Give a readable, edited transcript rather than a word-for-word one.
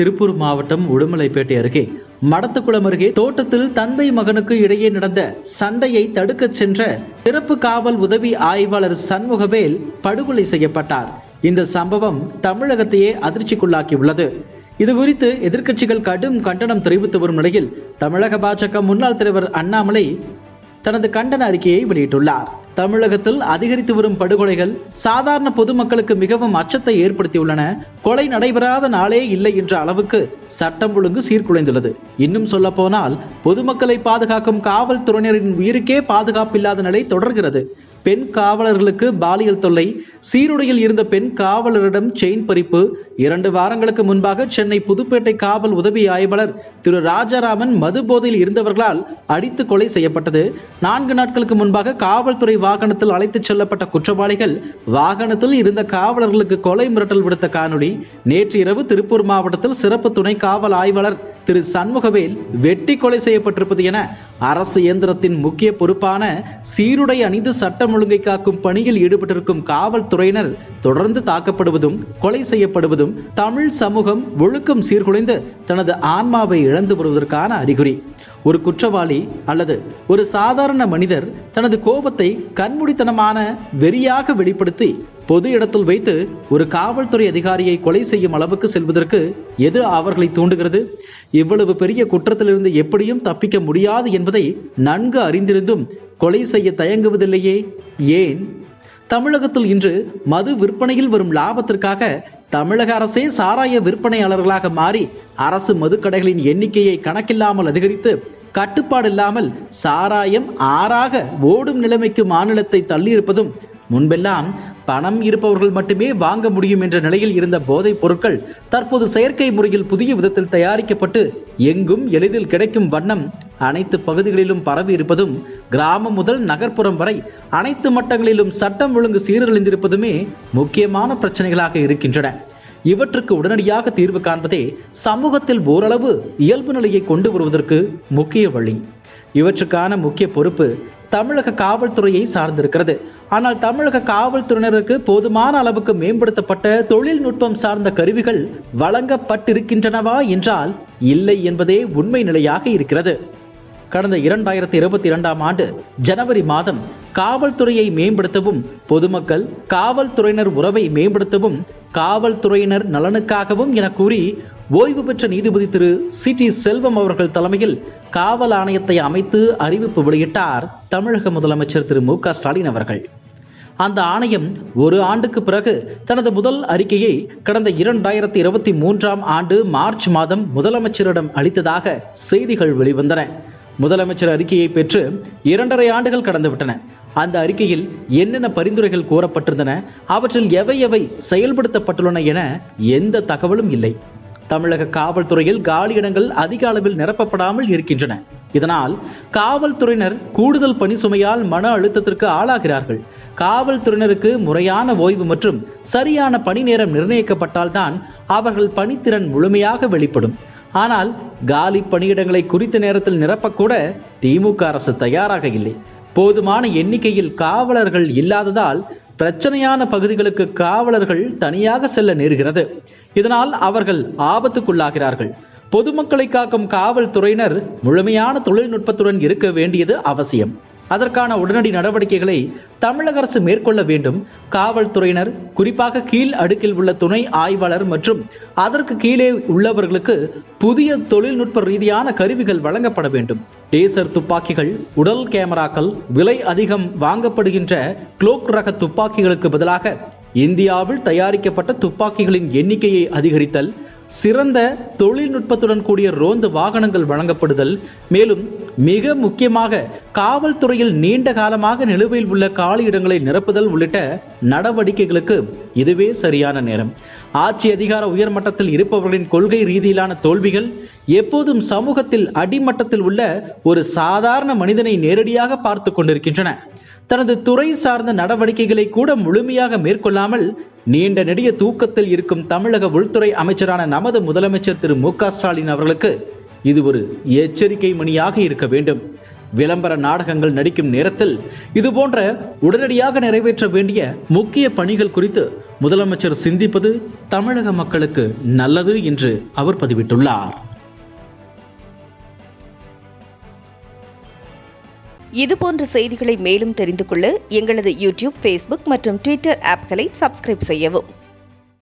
திருப்பூர் மாவட்டம் உடுமலைப்பேட்டை அருகே மடத்துக்குளம் அருகே தோட்டத்தில் தந்தை மகனுக்கு இடையே நடந்த சண்டையை தடுக்கச் சென்ற சிறப்பு காவல் உதவி ஆய்வாளர் சண்முகவேல் படுகொலை செய்யப்பட்டார். இந்த சம்பவம் தமிழகத்தையே அதிர்ச்சிக்குள்ளாக்கியுள்ளது. இதுகுறித்து எதிர்க்கட்சிகள் கடும் கண்டனம் தெரிவித்து வரும் நிலையில் தமிழக பாஜக முன்னாள் தலைவர் அண்ணாமலை தனது கண்டன அறிக்கையை வெளியிட்டுள்ளார். தமிழகத்தில் அதிகரித்து வரும் படுகொலைகள் சாதாரண பொதுமக்களுக்கு மிகவும் அச்சத்தை ஏற்படுத்தியுள்ளன. கொலை நடைபெறாத நாளே இல்லை என்ற அளவுக்கு சட்டம் ஒழுங்கு சீர்குலைந்துள்ளது. இன்னும் சொல்ல போனால் பொதுமக்களை பாதுகாக்கும் காவல்துறையினரின் உயிருக்கே பாதுகாப்பில்லாத நிலை தொடர்கிறது. பெண் காவலர்களுக்கு பாலியல் தொல்லை, சீருடையில் இருந்த பெண் காவலரிடம் செயின் பறிப்பு. 2 வாரங்களுக்கு முன்பாக சென்னை புதுப்பேட்டை காவல் உதவி ஆய்வாளர் திரு ராஜாராமன் மது போதையில் இருந்தவர்களால் அடித்து கொலை செய்யப்பட்டது. 4 நாட்களுக்கு முன்பாக காவல்துறை வாகனத்தில் அழைத்துச் செல்லப்பட்ட குற்றவாளிகள் வாகனத்தில் இருந்த காவலர்களுக்கு கொலை மிரட்டல் விடுத்த காணொலி. நேற்று இரவு திருப்பூர் மாவட்டத்தில் சிறப்பு துணை காவல் ஆய்வாளர் திரு சண்முகவேல் வெட்டி கொலை செய்யப்பட்டிருப்பது என அரசு இயந்திரத்தின் முக்கிய பொறுப்பான சீருடை அணிந்து சட்டம் ஒழுங்கை காக்கும் பணியில் ஈடுபட்டிருக்கும் காவல்துறையினர் தொடர்ந்து தாக்கப்படுவதும் கொலை செய்யப்படுவதும் தமிழ் சமூகம் ஒழுக்கம் சீர்குலைந்து தனது ஆன்மாவை இழந்து வருவதற்கான அறிகுறி. ஒரு குற்றவாளி அல்லது ஒரு சாதாரண மனிதர் தனது கோபத்தை கண்மூடித்தனமான வெறியாக வெளிப்படுத்தி பொது இடத்தில் வைத்து ஒரு காவல்துறை அதிகாரியை கொலை செய்யும் அளவுக்கு செல்வதற்கு எது அவர்களை தூண்டுகிறது? இவ்வளவு பெரிய குற்றத்திலிருந்து எப்படியும் தப்பிக்க முடியாது என்பதை நன்கு அறிந்திருந்தும் கொலை செய்ய தயங்குவதில்லையே, ஏன்? தமிழகத்தில் இன்று மது விற்பனையில் வரும் லாபத்திற்காக தமிழக அரசே சாராய விற்பனையாளர்களாக மாறி அரசு மதுக்கடைகளின் எண்ணிக்கையை கணக்கில்லாமல் அதிகரித்து கட்டுப்பாடு இல்லாமல் சாராயம் ஆறாக ஓடும் நிலைமைக்கு மாநிலத்தை தள்ளியிருப்பதும், முன்பெல்லாம் பணம் இருப்பவர்கள் மட்டுமே வாங்க முடியும் என்ற நிலையில் இருந்த போதைப் பொருட்கள் தற்போது செயற்கை முறையில் புதிய விதத்தில் தயாரிக்கப்பட்டு எங்கும் எளிதில் கிடைக்கும் வண்ணம் அனைத்து பகுதிகளிலும் பரவி இருப்பதும், கிராமம் முதல் நகர்ப்புறம் வரை அனைத்து மட்டங்களிலும் சட்டம் ஒழுங்கு சீரழிந்திருப்பதுமே முக்கியமான பிரச்சனைகளாக இருக்கின்றன. இவற்றுக்கு உடனடியாக தீர்வு காண்பதே சமூகத்தில் ஓரளவு இயல்பு நிலையை கொண்டு வருவதற்கு முக்கிய வழி. இவற்றுக்கான முக்கிய பொறுப்பு தமிழக காவல்துறையை சார்ந்திருக்கிறது. ஆனால் தமிழக காவல்துறையினருக்கு போதுமான அளவுக்கு மேம்படுத்தப்பட்ட தொழில்நுட்பம் சார்ந்த கருவிகள் வழங்கப்பட்டிருக்கின்றனவா என்றால் இல்லை என்பதே உண்மை நிலையாக இருக்கிறது. கடந்த 2022ஆம் ஆண்டு ஜனவரி மாதம் காவல்துறையை மேம்படுத்தவும், பொதுமக்கள் காவல்துறையினர் உறவை மேம்படுத்தவும், காவல்துறையினர் நலனுக்காகவும் என கூறி ஓய்வு பெற்ற நீதிபதி திரு சி.டி. செல்வம் அவர்கள் தலைமையில் காவல் ஆணையத்தை அமைத்து அறிவிப்பு வெளியிட்டார் தமிழக முதலமைச்சர் திரு மு.க. ஸ்டாலின் அவர்கள். அந்த ஆணையம் 1 ஆண்டுக்கு பிறகு தனது முதல் அறிக்கையை கடந்த 2023ஆம் ஆண்டு மார்ச் மாதம் முதலமைச்சரிடம் அளித்ததாக செய்திகள் வெளிவந்தன. முதலமைச்சர் அறிக்கையை பெற்று 2.5 ஆண்டுகள் கடந்துவிட்டன. அந்த அறிக்கையில் என்னென்ன பரிந்துரைகள் கோரப்பட்டிருந்தன, அவற்றில் எவை எவை செயல்படுத்தப்பட்டுள்ளன என எந்த தகவலும் இல்லை. தமிழக காவல்துறையில் காலியிடங்கள் அதிக அளவில் நிரப்பப்படாமல் இருக்கின்றன. இதனால் காவல்துறையினர் கூடுதல் பணி சுமையால் மன அழுத்தத்திற்கு ஆளாகிறார்கள். காவல்துறையினருக்கு முறையான ஓய்வு மற்றும் சரியான பணி நேரம் நிர்ணயிக்கப்பட்டால்தான் அவர்கள் பணித்திறன் முழுமையாக வெளிப்படும். ஆனால் காலி பணியிடங்களை குறித்த நேரத்தில் நிரப்பக்கூட திமுக அரசு தயாராக இல்லை. போதுமான எண்ணிக்கையில் காவலர்கள் இல்லாததால் பிரச்சனையான பகுதிகளுக்கு காவலர்கள் தனியாக செல்ல நேருகிறது. இதனால் அவர்கள் ஆபத்துக்குள்ளாகிறார்கள். பொதுமக்களை காக்கும் காவல்துறையினர் முழுமையான தொழில்நுட்பத்துடன் இருக்க வேண்டியது அவசியம். அதற்கான உடனடி நடவடிக்கைகளை தமிழக அரசு மேற்கொள்ள வேண்டும். காவல்துறையினர், குறிப்பாக கீழ் அடுக்கில் உள்ள துணை ஆய்வாளர் மற்றும் அதற்கு கீழே உள்ளவர்களுக்கு புதிய தொழில்நுட்ப ரீதியான கருவிகள் வழங்கப்பட வேண்டும். டேசர் துப்பாக்கிகள், உடல் கேமராக்கள், விலை அதிகம் வாங்கப்படுகின்ற குளோக் ரக துப்பாக்கிகளுக்கு பதிலாக இந்தியாவில் தயாரிக்கப்பட்ட துப்பாக்கிகளின் எண்ணிக்கையை அதிகரித்தல், சிறந்த தொழில்நுட்பத்துடன் கூடிய ரோந்து வாகனங்கள் வழங்கப்படுதல், மேலும் மிக முக்கியமாக காவல்துறையில் நீண்ட காலமாக நிலுவையில் உள்ள காலியிடங்களை நிரப்புதல் உள்ளிட்ட நடவடிக்கைகளுக்கு இதுவே சரியான நேரம். ஆட்சி அதிகார உயர்மட்டத்தில் இருப்பவர்களின் கொள்கை ரீதியிலான தோல்விகள் எப்போதும் சமூகத்தில் அடிமட்டத்தில் உள்ள ஒரு சாதாரண மனிதனை நேரடியாக பார்த்து கொண்டிருக்கின்றன. தனது துறை சார்ந்த நடவடிக்கைகளை கூட முழுமையாக மேற்கொள்ளாமல் நீண்ட நெடிய தூக்கத்தில் இருக்கும் தமிழக உள்துறை அமைச்சரான நமது முதலமைச்சர் திரு மு.க. ஸ்டாலின் அவர்களுக்கு இது ஒரு எச்சரிக்கை மணியாக இருக்க வேண்டும். விளம்பர நாடகங்கள் நடிக்கும் நேரத்தில் இதுபோன்ற உடனடியாக நிறைவேற்ற வேண்டிய முக்கிய பணிகள் குறித்து முதலமைச்சர் சிந்திப்பது தமிழக மக்களுக்கு நல்லது என்று அவர் பதிவிட்டுள்ளார். இதுபோன்ற செய்திகளை மேலும் தெரிந்து கொள்ள எங்களது யூடியூப், ஃபேஸ்புக் மற்றும் ட்விட்டர் ஆப்களை சப்ஸ்கிரைப் செய்யவும்.